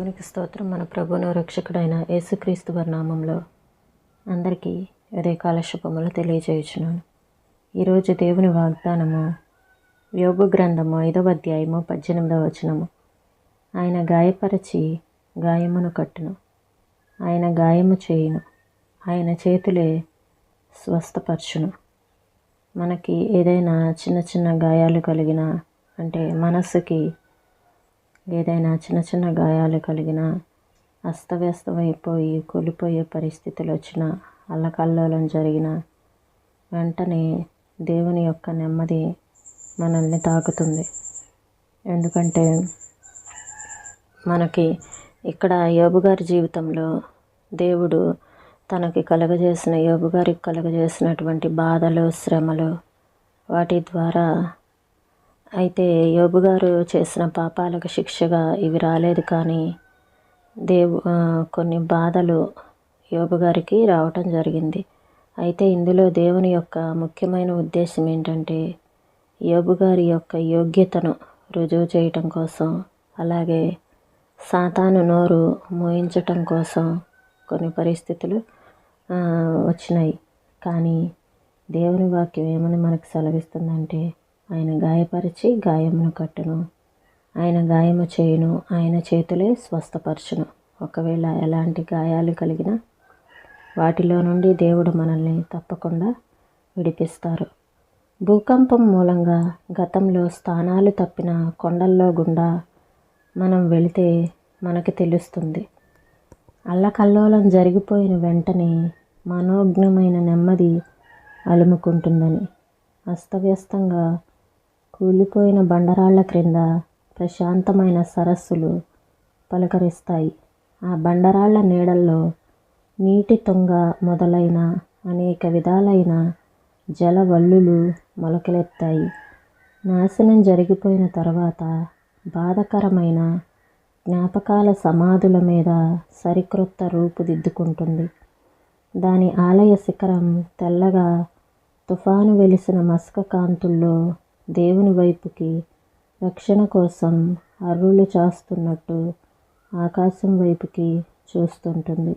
దేవునికి స్తోత్రం. మన ప్రభువును రక్షకుడైన యేసుక్రీస్తు వారి నామంలో అందరికీ ఉదయకాల శుభములు తెలియజేయుచున్నాను. ఈరోజు దేవుని వాగ్దానము యోబు గ్రంథము 5వ అధ్యాయము 18వ వచనము. ఆయన గాయపరచి గాయమును కట్టును, ఆయన గాయము చేయును, ఆయన చేతులే స్వస్థపరచును. మనకి ఏదైనా చిన్న చిన్న గాయాలు కలిగిన, అంటే మనస్సుకి ఏదైనా చిన్న చిన్న గాయాలు కలిగిన, అస్తవ్యస్తమైపోయి కూలిపోయే పరిస్థితులు వచ్చిన, అల్లకల్లోలం జరిగిన వెంటనే దేవుని యొక్క నెమ్మది మనల్ని తాకుతుంది. ఎందుకంటే మనకి ఇక్కడ యోబు గారి జీవితంలో దేవుడు యోబు గారికి కలుగజేసినటువంటి బాధలు, శ్రమలు, వాటి ద్వారా అయితే యోబు గారు చేసిన పాపాలకు శిక్షగా ఇవి రాలేదు, కానీ కొన్ని బాధలు యోబు గారికి రావటం జరిగింది. అయితే ఇందులో దేవుని యొక్క ముఖ్యమైన ఉద్దేశం ఏంటంటే యోబు గారి యొక్క యోగ్యతను రుజువు చేయటం కోసం, అలాగే సాతాను నోరు మోయించటం కోసం కొన్ని పరిస్థితులు వచ్చినాయి. కానీ దేవుని వాక్యం ఏమని మనకు సెలవిస్తుందంటే, ఆయన గాయపరిచి గాయమును కట్టును, ఆయన గాయము చేయును, ఆయన చేతులే స్వస్థపరచును. ఒకవేళ ఎలాంటి గాయాలు కలిగినా వాటిలో నుండి దేవుడు మనల్ని తప్పకుండా విడిపిస్తారు. భూకంపం మూలంగా గతంలో స్థానాలు తప్పిన కొండల్లో గుండా మనం వెళితే మనకి తెలుస్తుంది. అల్లకల్లోలం జరిగిపోయిన వెంటనే మనోజ్ఞమైన నెమ్మది అలుముకుంటుందని. అస్తవ్యస్తంగా కూలిపోయిన బండరాళ్ల క్రింద ప్రశాంతమైన సరస్సులు పలకరిస్తాయి. ఆ బండరాళ్ల నీడల్లో నీటి తుంగ మొదలైన అనేక విధాలైన జలవల్లులు మొలకెలెత్తాయి. నాశనం జరిగిపోయిన తర్వాత బాధకరమైన జ్ఞాపకాల సమాధుల మీద సరిక్రొత్త రూపుదిద్దుకుంటుంది. దాని ఆలయ శిఖరం తెల్లగా తుఫాను వెలిసిన మసక కాంతుల్లో దేవుని వైపుకి రక్షణ కోసం అర్రులు చాస్తున్నట్టు ఆకాశం వైపుకి చూస్తుంటుంది.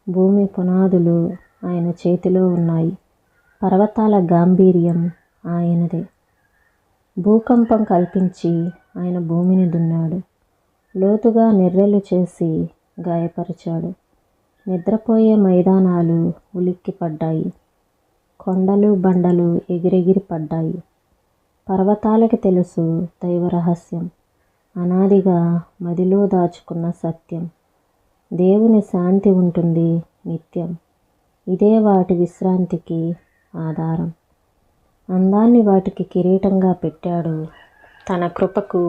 భూమి పునాదులు ఆయన చేతిలో ఉన్నాయి. పర్వతాల గాంభీర్యం ఆయనదే. భూకంపం కల్పించి ఆయన భూమిని దున్నాడు. లోతుగా నెర్రెలు చేసి గాయపరిచాడు. నిద్రపోయే మైదానాలు ఉలిక్కి పడ్డాయి. కొండలు బండలు ఎగిరెగిరి పడ్డాయి. పర్వతాలకి తెలుసు దైవ రహస్యం, అనాదిగా మదిలో దాచుకున్న సత్యం. దేవుని శాంతి ఉంటుంది నిత్యం, ఇదే వాటి విశ్రాంతికి ఆధారం. అందాన్ని వాటికి కిరీటంగా పెట్టాడు, తన కృపకు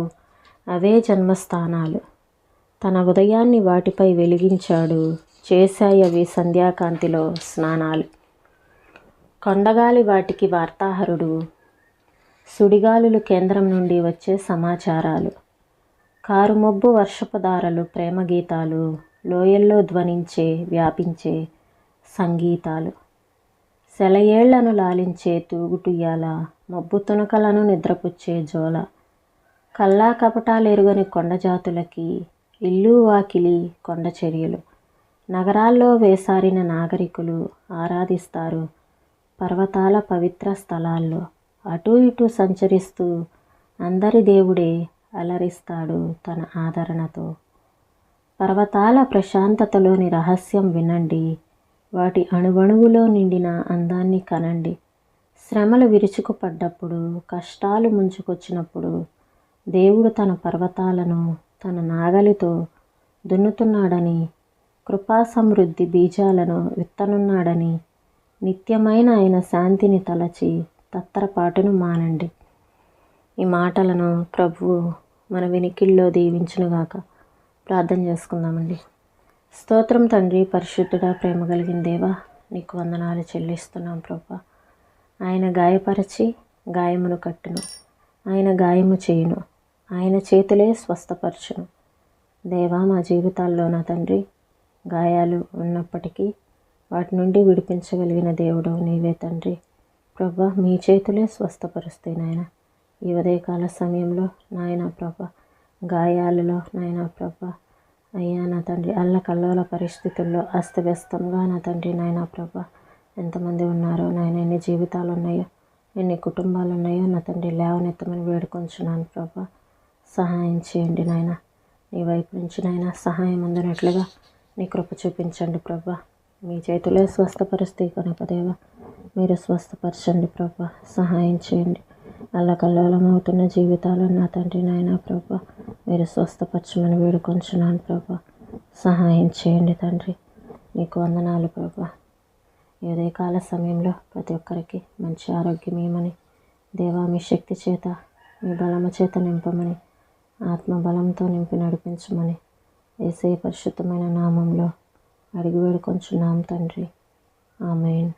అవే జన్మస్థానాలు. తన ఉదయాన్ని వాటిపై వెలిగించాడు, చేశాయవి సంధ్యాకాంతిలో స్నానాలు. కొండగాలి వాటికి వార్తాహరుడు, సుడిగాలులు కేంద్రం నుండి వచ్చే సమాచారాలు. కారుమబ్బు వర్షపు దారలు ప్రేమ గీతాలు, లోయల్లో ధ్వనించే వ్యాపించే సంగీతాలు. సెలయేళ్లను లాలించే తూగుటుయ్యాల, మబ్బు తునకలను నిద్రపుచ్చే జోల. కల్లా కపటాలెరుగని కొండజాతులకి ఇల్లు వాకిలి కొండ చర్యలు. నగరాల్లో వేసారిన నాగరికులు ఆరాధిస్తారు పర్వతాల పవిత్ర స్థలాల్లో. అటూ ఇటూ సంచరిస్తూ అందరి దేవుడే అలరిస్తాడు తన ఆదరణతో. పర్వతాల ప్రశాంతతలోని రహస్యం వినండి, వాటి అణువణువులో నిండిన అందాన్ని కనండి. శ్రమలు విరుచుకుపడ్డప్పుడు, కష్టాలు ముంచుకొచ్చినప్పుడు దేవుడు తన పర్వతాలను తన నాగలితో దున్నుతున్నాడని, కృపా సమృద్ధి బీజాలను విత్తనున్నాడని, నిత్యమైన ఆయన శాంతిని తలచి తత్తరపాటును మానండి. ఈ మాటలను ప్రభువు మన వినికిల్లో దీవించునుగాక. ప్రార్థన చేసుకుందామండి. స్తోత్రం తండ్రి, పరిశుద్ధుడా, ప్రేమ కలిగిన దేవా, నీకు వందనాలు చెల్లిస్తున్నాం ప్రభా. ఆయన గాయపరచి గాయమును కట్టును, ఆయన గాయము చేయును, ఆయన చేతులే స్వస్థపరచును. దేవా, మా జీవితాల్లో నా తండ్రి గాయాలు ఉన్నప్పటికీ వాటి నుండి విడిపించగలిగిన దేవుడు నీవే తండ్రి. ప్రభా, మీ చేతులే స్వస్థపరుస్తాయి నాయన. ఈ ఉదయకాల సమయంలో నాయన ప్రభా, గాయాలలో నాయన ప్రభా అయ్యా నా తండ్రి అల్లకల్లోల పరిస్థితుల్లో అస్తవ్యస్తంగా నా తండ్రి నాయన ప్రభా ఎంతమంది ఉన్నారో నాయన, ఎన్ని జీవితాలు ఉన్నాయో, ఎన్ని కుటుంబాలు ఉన్నాయో నా తండ్రి లేవనెత్తమని వేడుకొంచున్నాను ప్రభా. సహాయం చేయండి నాయన, నీ వైపు నుంచి నాయన సహాయం అందినట్లుగా నీ కృప చూపించండి ప్రభా. మీ చేతిలో స్వస్థపరిస్తే కనుక దేవ మీరు స్వస్థపరచండి ప్రభా. సహాయం చేయండి. అల్లకల్లోలం అవుతున్న జీవితాలను నా తండ్రి నాయన ప్రభా మీరు స్వస్థపరచమని వేడుకొంచున్నాను ప్రభా. సహాయం చేయండి తండ్రి. నీకు వందనాలు ప్రభా. ఏదే కాల సమయంలో ప్రతి ఒక్కరికి మంచి ఆరోగ్యం ఇవ్వమని దేవా, మీ శక్తి చేత మీ బలము చేత నింపమని, ఆత్మబలంతో నింపి నడిపించమని యేసయ్య పరిశుద్ధమైన నామంలో అడిగి వేడుకొంచున్నాం తండ్రి. ఆమేన్.